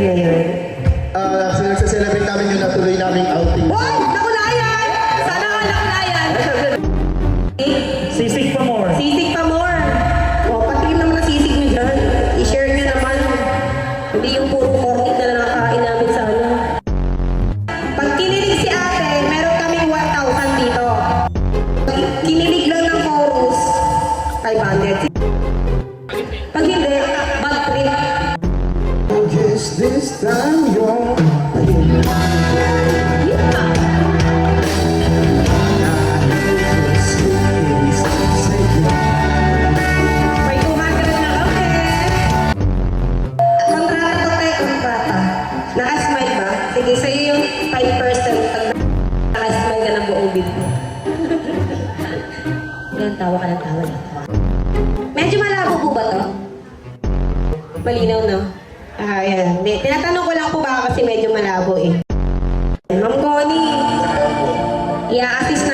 ngayon? Celebrate namin yung natuloy naming outing. Hoy! Nakulayan! Sana nga nakulayan! Sisig pa more. Sisig pa more! O, patingin naman ang sisig nyo dyan. I-share nyo naman. Hindi yung puro kornik na nakakain namin sa ano. Pag kinilig si ate, meron kaming 1,000 dito. Pag kinilig lang ng chorus, 500. Pag hindi, bad trip. Guess this time you're May 200 na kami. Kontrata to tayo, kontrata. Naka-smile ba? Sige, sa'yo yung 5% pag naka-smile ka ng buong bid mo. Yan, tawa ka ng tawa lang. Medyo malabo po ba to? Malinaw, no? Ah, yan. Tinatanong ko lang po baka kasi medyo malabo eh. Ma'am Connie, i-assist